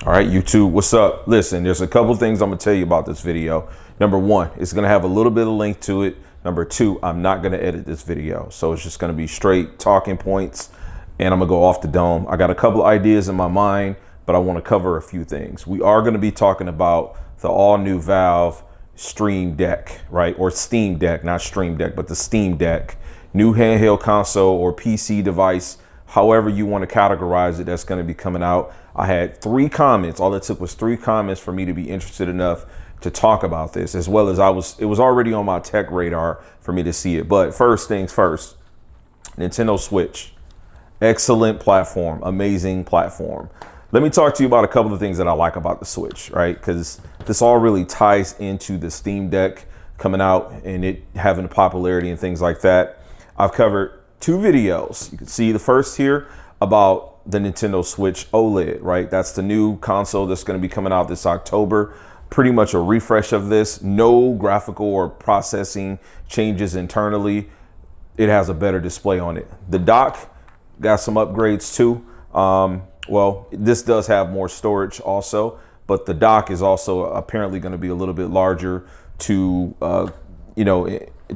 All right, YouTube, what's up? Listen, there's a couple things I'm gonna tell you about this video. Number one, it's gonna have a little bit of length to it. Number two, I'm not gonna edit this video. So it's just gonna be straight talking points and I'm gonna go off the dome. I got a couple ideas in my mind, but I wanna cover a few things. We are gonna be talking about the all new Valve Stream Deck, right? Or Steam Deck, not Stream Deck, but the Steam Deck. New handheld console or PC device, however you want to categorize it, that's going to be coming out. I had 3 comments. All it took was 3 comments for me to be interested enough to talk about this, as well as it was already on my tech radar for me to see it. But first things first, Nintendo Switch, excellent platform, amazing platform. Let me talk to you about a couple of things that I like about the Switch, right? Because this all really ties into the Steam Deck coming out and it having popularity and things like that. I've covered 2 videos. You can see the first here about the Nintendo Switch OLED, right? That's the new console that's going to be coming out this October. Pretty much a refresh of this. No graphical or processing changes internally. It has a better display on it. The dock got some upgrades too. Well, this does have more storage also, but the dock is also apparently going to be a little bit larger to,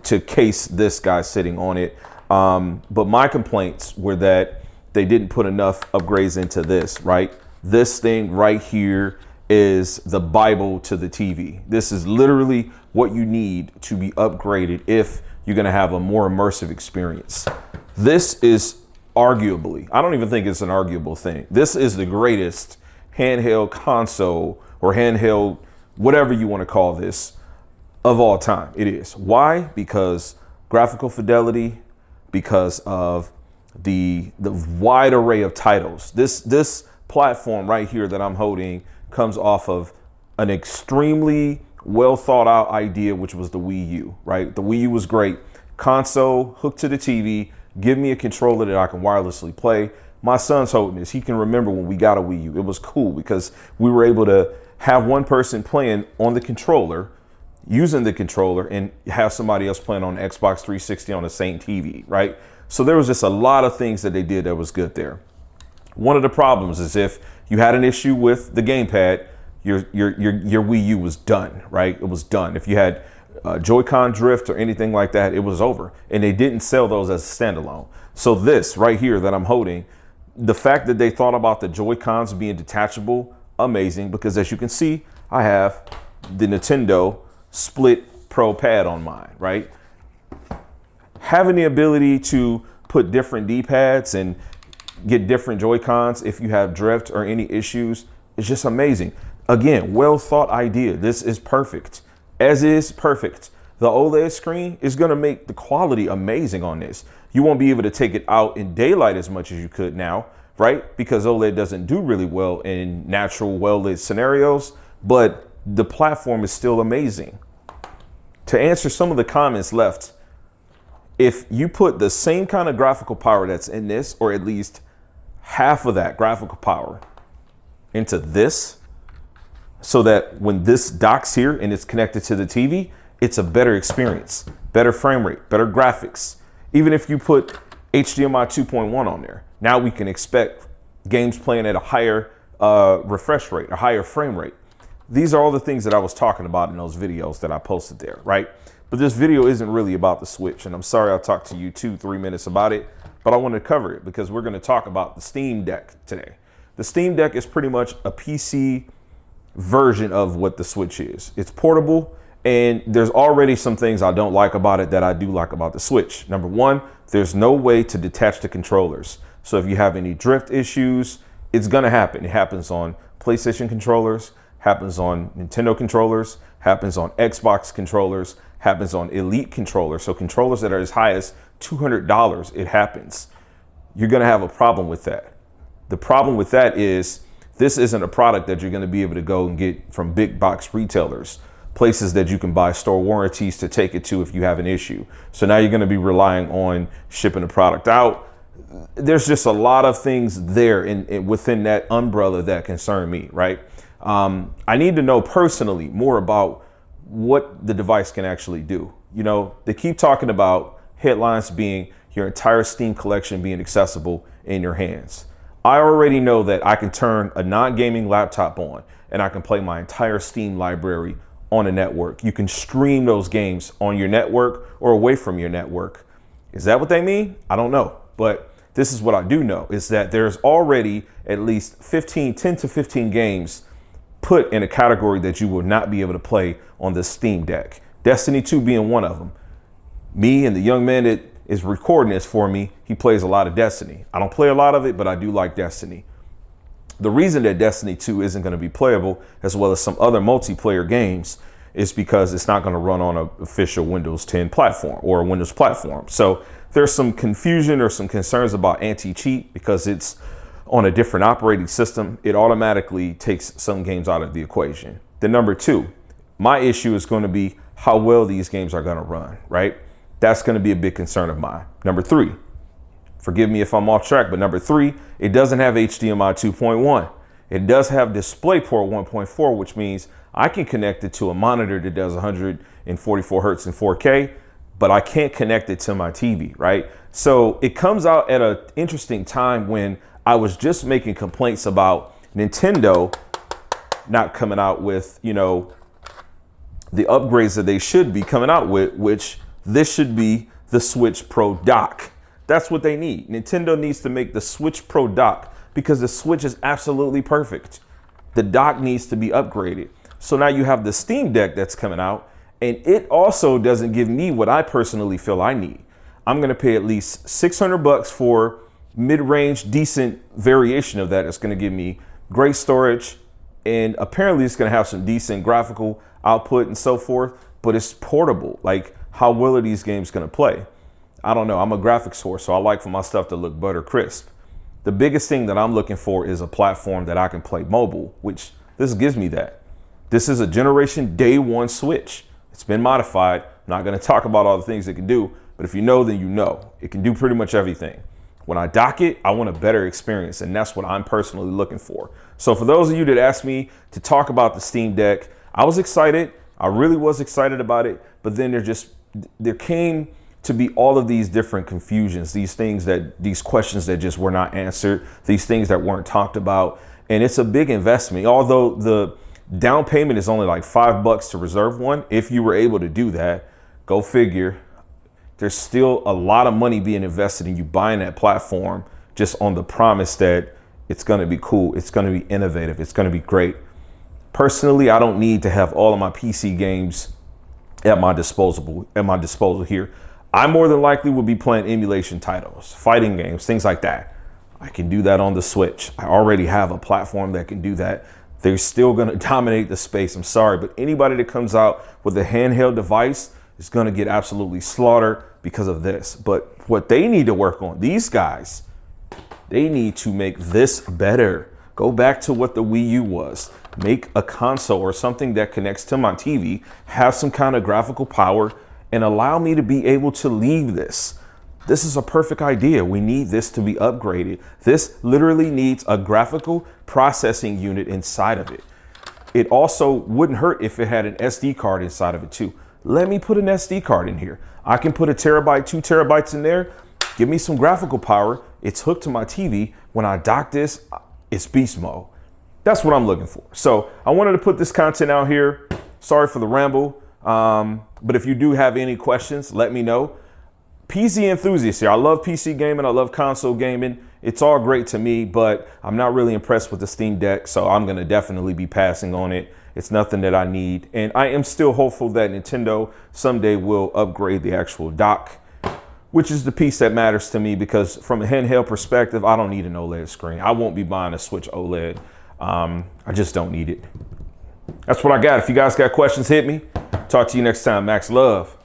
to case this guy sitting on it. But my complaints were that they didn't put enough upgrades into this, right? This thing right here is the Bible to the TV. This is literally what you need to be upgraded if you're going to have a more immersive experience. This is arguably, I don't even think it's an arguable thing. This is the greatest handheld console or handheld, whatever you want to call this, of all time. It is. Why? Because graphical fidelity, because of the wide array of titles. This platform right here that I'm holding comes off of an extremely well thought out idea, which was the Wii U, right? The Wii U was great. Console hooked to the TV, give me a controller that I can wirelessly play. My son's holding this. He can remember when we got a Wii U. It was cool because we were able to have one person playing on the controller, using the controller, and have somebody else playing on Xbox 360 on the same TV, right? So there was just a lot of things that they did that was good there. One of the problems is if you had an issue with the gamepad, your Wii U was done, right? It was done. If you had Joy-Con drift or anything like that, it was over. And they didn't sell those as a standalone. So this right here that I'm holding, the fact that they thought about the Joy-Cons being detachable, amazing, because as you can see, I have the Nintendo Split Pro pad on mine, right? Having the ability to put different D-pads and get different Joy-Cons if you have drift or any issues is just amazing. Again, well thought idea. This is perfect. As is perfect. The OLED screen is going to make the quality amazing on this. You won't be able to take it out in daylight as much as you could now, right? Because OLED doesn't do really well in natural well-lit scenarios, but the platform is still amazing. To answer some of the comments left, if you put the same kind of graphical power that's in this, or at least half of that graphical power into this, so that when this docks here and it's connected to the TV, it's a better experience, better frame rate, better graphics. Even if you put HDMI 2.1 on there, now we can expect games playing at a higher refresh rate, a higher frame rate. These are all the things that I was talking about in those videos that I posted there, right? But this video isn't really about the Switch, and I'm sorry I talked to you 2-3 minutes about it, but I wanted to cover it because we're going to talk about the Steam Deck today. The Steam Deck is pretty much a PC version of what the Switch is. It's portable, and there's already some things I don't like about it that I do like about the Switch. Number one, there's no way to detach the controllers. So if you have any drift issues, it's going to happen. It happens on PlayStation controllers, happens on Nintendo controllers, happens on Xbox controllers, happens on Elite controllers. So controllers that are as high as $200, it happens. You're going to have a problem with that. The problem with that is this isn't a product that you're going to be able to go and get from big box retailers, places that you can buy store warranties to take it to if you have an issue. So now you're going to be relying on shipping the product out. There's just a lot of things there within that umbrella that concern me, right? I need to know personally more about what the device can actually do. You know, they keep talking about headlines being your entire Steam collection being accessible in your hands. I already know that I can turn a non-gaming laptop on and I can play my entire Steam library on a network. You can stream those games on your network or away from your network. Is that what they mean? I don't know. But this is what I do know, is that there's already at least 10 to 15 games put in a category that you will not be able to play on the Steam Deck. Destiny 2 being one of them. Me and the young man that is recording this for me, he plays a lot of Destiny. I don't play a lot of it, but I do like Destiny. The reason that Destiny 2 isn't going to be playable, as well as some other multiplayer games, is because it's not going to run on an official Windows 10 platform or a Windows platform. So there's some confusion or some concerns about anti-cheat because it's on a different operating system. It automatically takes some games out of the equation. Then number two, my issue is going to be how well these games are going to run, right? That's going to be a big concern of mine. Number three, forgive me if I'm off track, but number three, it doesn't have HDMI 2.1. It does have DisplayPort 1.4, which means I can connect it to a monitor that does 144 hertz and 4K, but I can't connect it to my TV, right? So it comes out at an interesting time when I was just making complaints about Nintendo not coming out with, you know, the upgrades that they should be coming out with, which this should be the Switch Pro dock. That's what they need. Nintendo needs to make the Switch Pro dock because the Switch is absolutely perfect. The dock needs to be upgraded. So now you have the Steam Deck that's coming out, and it also doesn't give me what I personally feel I need. I'm going to pay at least $600 for mid-range, decent variation of that. It's going to give me great storage, and apparently it's going to have some decent graphical output and so forth, but it's portable. Like, how well are these games going to play? I don't know. I'm a graphics whore, so I like for my stuff to look butter crisp. The biggest thing that I'm looking for is a platform that I can play mobile, which this gives me that. This is a generation day one Switch. It's been modified. I'm not going to talk about all the things it can do, but if you know, then you know. It can do pretty much everything. When I dock it, I want a better experience, and that's what I'm personally looking for. So for those of you that asked me to talk about the Steam Deck, I was excited. I really was excited about it, but then there came to be all of these different confusions, these questions that just were not answered, these things that weren't talked about. And it's a big investment. Although the down payment is only like $5 to reserve one, if you were able to do that, go figure. There's still a lot of money being invested in you buying that platform just on the promise that it's going to be cool. It's going to be innovative. It's going to be great. Personally, I don't need to have all of my PC games at my disposal here. I more than likely will be playing emulation titles, fighting games, things like that. I can do that on the Switch. I already have a platform that can do that. They're still going to dominate the space. I'm sorry, but anybody that comes out with a handheld device is going to get absolutely slaughtered because of this. But what they need to work on, these guys, they need to make this better. Go back to what the Wii U was. Make a console or something that connects to my TV, have some kind of graphical power, and allow me to be able to leave this. This is a perfect idea. We need this to be upgraded. This literally needs a graphical processing unit inside of it. It also wouldn't hurt if it had an SD card inside of it too. Let me put an SD card in here. I can put 1 terabyte, 2 terabytes in there. Give me some graphical power. It's hooked to my TV. When I dock this, it's beast mode. That's what I'm looking for. So I wanted to put this content out here. Sorry for the ramble. But if you do have any questions, let me know. PC enthusiast here. I love PC gaming. I love console gaming. It's all great to me, but I'm not really impressed with the Steam Deck. So I'm going to definitely be passing on it. It's nothing that I need. And I am still hopeful that Nintendo someday will upgrade the actual dock, which is the piece that matters to me, because from a handheld perspective, I don't need an OLED screen. I won't be buying a Switch OLED. I just don't need it. That's what I got. If you guys got questions, hit me. Talk to you next time. Max love.